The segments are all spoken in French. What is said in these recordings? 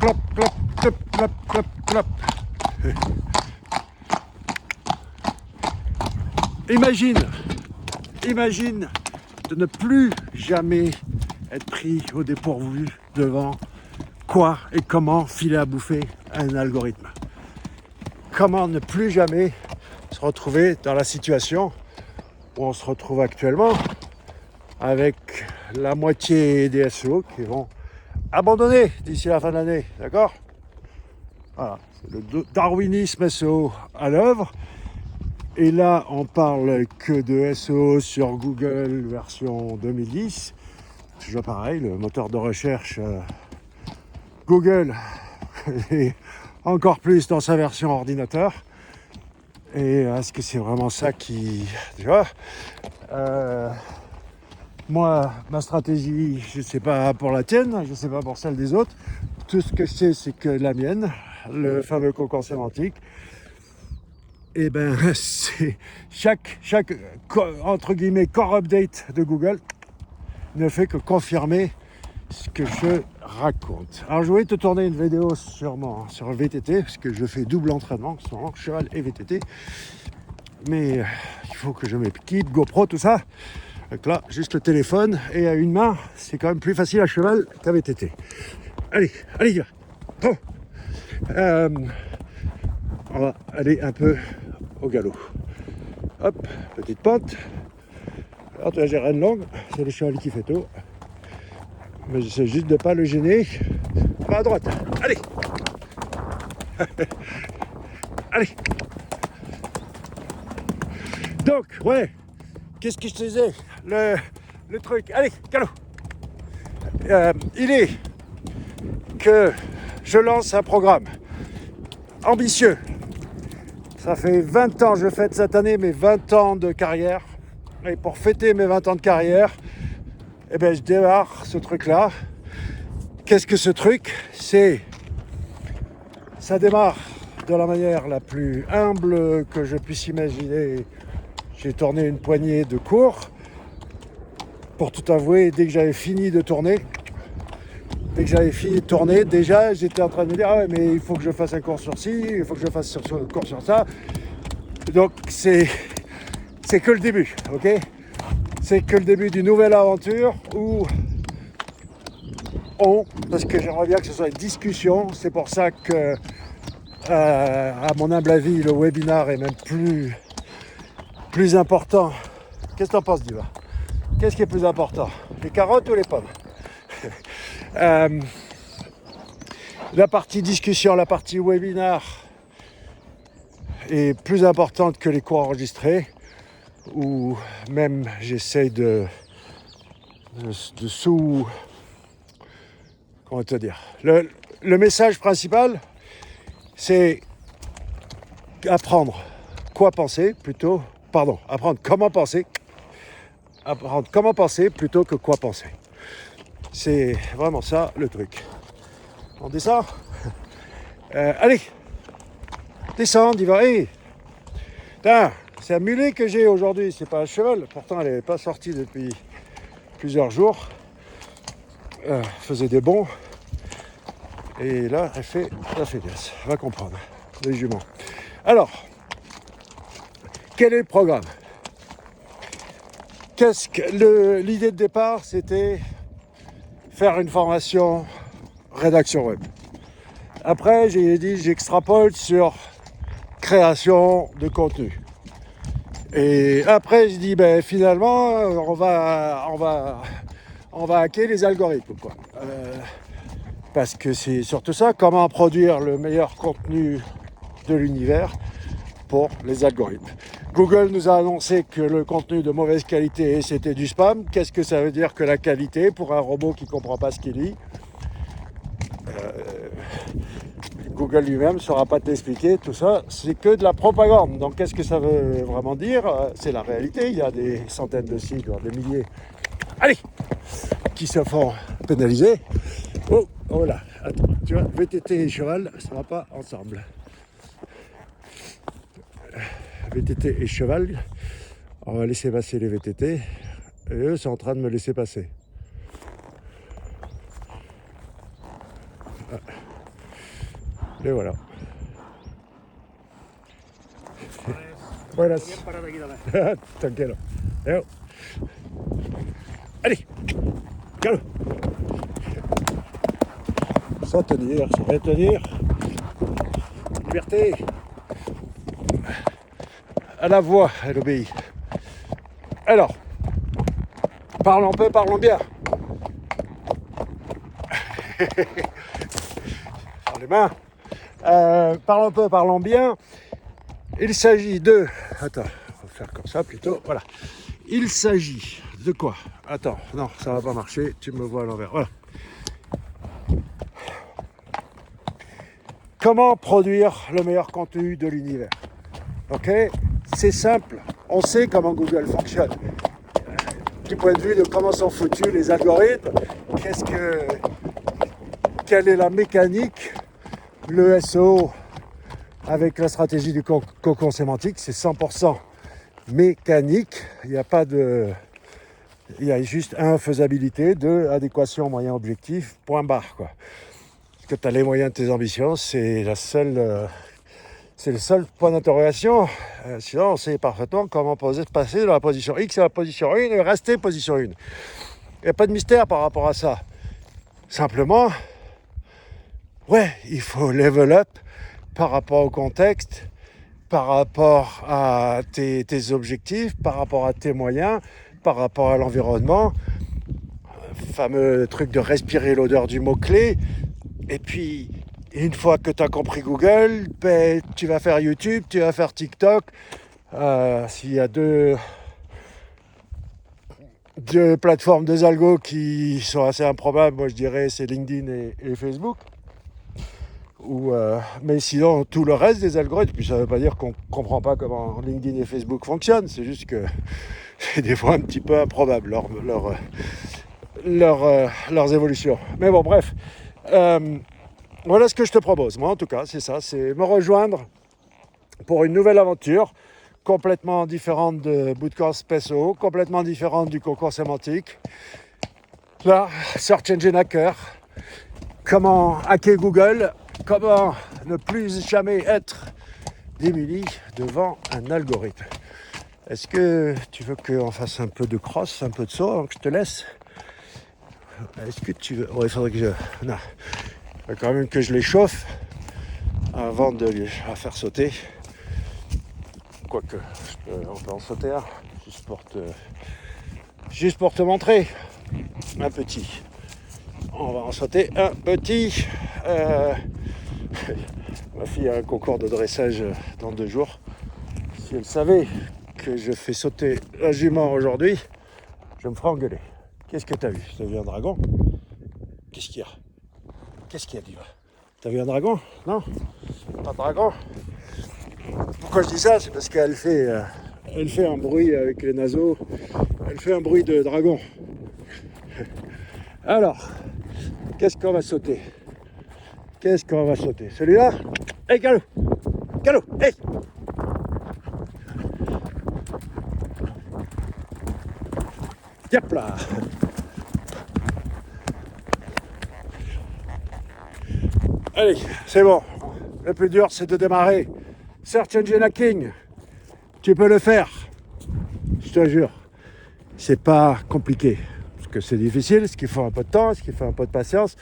clop, clop, clop, clop, clop, clop. Imagine de ne plus jamais être pris au dépourvu devant quoi et comment filer à bouffer un algorithme. Comment ne plus jamais se retrouver dans la situation où on se retrouve actuellement avec la moitié des SEO qui vont abandonner d'ici la fin de l'année, d'accord ? Voilà, c'est le darwinisme SEO à l'œuvre. Et là, on parle que de SEO sur Google version 2010. Toujours pareil, le moteur de recherche Google et encore plus dans sa version ordinateur. Et est-ce que c'est vraiment ça qui... Tu vois moi, ma stratégie, je ne sais pas pour la tienne, je ne sais pas pour celle des autres. Tout ce que je sais, c'est que la mienne, le fameux cocon sémantique, et ben c'est chaque entre guillemets core update de Google ne fait que confirmer ce que je raconte. Alors je voulais te tourner une vidéo sur le VTT parce que je fais double entraînement en ce moment, cheval et VTT. Mais il faut que je m'équipe, GoPro, tout ça. Donc là, juste le téléphone et à une main, c'est quand même plus facile à cheval qu'à VTT. Allez, y va. Oh. On va aller un peu au galop. Hop, petite pente. Alors tu as j'ai une longue, c'est le cheval qui fait tout. Mais j'essaie juste de ne pas le gêner. On va à droite. Allez. Allez. Donc, ouais. Qu'est-ce que je te disais ? Le truc. Allez, galop. Il est que je lance un programme ambitieux. Ça fait 20 ans, je fête cette année mes 20 ans de carrière. Et pour fêter mes 20 ans de carrière, eh ben, je démarre ce truc-là. Qu'est-ce que ce truc ? Ça démarre de la manière la plus humble que je puisse imaginer. J'ai tourné une poignée de cours. Pour tout avouer, dès que j'avais fini de tourner, déjà, j'étais en train de me dire « Ah ouais, mais il faut que je fasse un cours sur ci, il faut que je fasse un cours sur ça. » Donc, c'est que le début, ok ? C'est que le début d'une nouvelle aventure où parce que j'aimerais bien que ce soit une discussion, c'est pour ça que, à mon humble avis, le webinar est même plus important. Qu'est-ce que t'en penses, Diva ? Qu'est-ce qui est plus important ? Les carottes ou les pommes ? La partie discussion, la partie webinar est plus importante que les cours enregistrés, ou même j'essaye de comment te dire, le message principal, c'est apprendre comment penser plutôt que quoi penser. C'est vraiment ça le truc. On descend. Allez, descend, il va. Hey. C'est un mulet que j'ai aujourd'hui, c'est pas un cheval. Pourtant, elle n'est pas sortie depuis plusieurs jours. Faisait des bonds. Et là, elle fait la faiblesse. Va comprendre, les juments. Alors, quel est le programme ? L'idée de départ, c'était faire une formation rédaction web. Après, j'ai dit, j'extrapole sur création de contenu. Et après, je dis, ben finalement, on va hacker les algorithmes, quoi. Parce que c'est surtout ça, comment produire le meilleur contenu de l'univers pour les algorithmes. Google nous a annoncé que le contenu de mauvaise qualité, c'était du spam. Qu'est-ce que ça veut dire que la qualité pour un robot qui ne comprend pas ce qu'il lit ? Google lui-même ne saura pas te l'expliquer. Tout ça, c'est que de la propagande. Donc, qu'est-ce que ça veut vraiment dire ? C'est la réalité. Il y a des centaines de sites, voire des milliers, qui se font pénaliser. Oh là, attends, tu vois, VTT et cheval, ça ne va pas ensemble. VTT et cheval, on va laisser passer les VTT, et eux sont en train de me laisser passer. Et voilà. Buenas. Tranquilo. Leo. Allez, calme. Sans tenir, sans rien tenir. Liberté. À la voix, elle obéit. Alors, parlons peu, parlons bien. Sur les mains. Parlons peu, parlons bien. Il s'agit de... Attends, on va faire comme ça plutôt. Voilà. Il s'agit de quoi? Attends, non, ça va pas marcher. Tu me vois à l'envers. Voilà. Comment produire le meilleur contenu de l'univers? Ok? C'est simple. On sait comment Google fonctionne. Du point de vue de comment sont foutus les algorithmes, quelle est la mécanique, le SEO avec la stratégie du cocon sémantique, c'est 100% mécanique. Il n'y a pas de... Il y a juste faisabilité, adéquation, moyen, objectif, point barre, quoi. Parce que tu as les moyens de tes ambitions, c'est le seul point d'interrogation. Sinon, on sait parfaitement comment passer de la position X à la position 1 et rester position 1. Il n'y a pas de mystère par rapport à ça. Simplement, ouais, il faut level up par rapport au contexte, par rapport à tes objectifs, par rapport à tes moyens, par rapport à l'environnement. Fameux truc de respirer l'odeur du mot-clé. Et puis, une fois que tu as compris Google, ben, tu vas faire YouTube, tu vas faire TikTok. S'il y a deux plateformes, deux algos qui sont assez improbables, moi je dirais c'est LinkedIn et Facebook. Mais sinon, tout le reste des algorithmes, puis ça ne veut pas dire qu'on ne comprend pas comment LinkedIn et Facebook fonctionnent, c'est juste que c'est des fois un petit peu improbable leurs évolutions. Mais bon, bref. Voilà ce que je te propose. Moi, en tout cas, c'est ça, c'est me rejoindre pour une nouvelle aventure complètement différente de Bootcamp SEO, complètement différente du concours sémantique. Là, Search Engine Hacker, comment hacker Google, comment ne plus jamais être démuni devant un algorithme. Est-ce que tu veux qu'on fasse un peu de cross, un peu de saut avant que je te laisse? Est-ce que tu veux... Oh, il faudrait que je... Non. Il faut quand même que je les chauffe avant de les faire sauter. Quoique, on peut en sauter un, juste pour te montrer un petit. On va en sauter un petit. Ma fille a un concours de dressage dans 2 jours. Si elle savait que je fais sauter un jument aujourd'hui, je me ferai engueuler. Qu'est-ce que t'as vu? T'as vu un dragon? Qu'est-ce qu'il y a? Qu'est-ce qu'il y a, dis-moi? T'as vu un dragon? Non? Pas de dragon? Pourquoi je dis ça? C'est parce qu'elle fait un bruit avec les naseaux. Elle fait un bruit de dragon. Alors, qu'est-ce qu'on va sauter? Celui-là? Hey, Galou! Hey! Yep là! Allez, c'est bon. Le plus dur, c'est de démarrer. Search Engine Hacking, tu peux le faire. Je te jure. C'est pas compliqué. Parce que c'est difficile, ce qu'il faut un peu de temps, ce qu'il faut un peu de patience.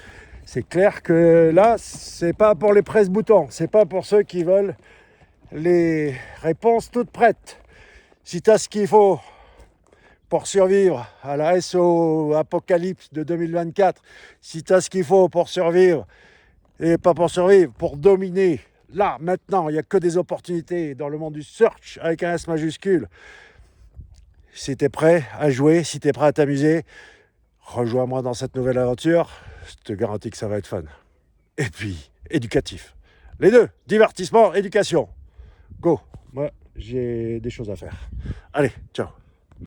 C'est clair que là, c'est pas pour les presse-boutons. C'est pas pour ceux qui veulent les réponses toutes prêtes. Si tu as ce qu'il faut pour survivre à la SEO apocalypse de 2024, si tu as ce qu'il faut pour survivre, et pas pour survivre, pour dominer, là, maintenant, il n'y a que des opportunités dans le monde du search avec un S majuscule. Si tu es prêt à jouer, si tu es prêt à t'amuser, rejoins-moi dans cette nouvelle aventure. Je te garantis que ça va être fun. Et puis, éducatif. Les deux, divertissement, éducation. Go, moi, j'ai des choses à faire. Allez, ciao.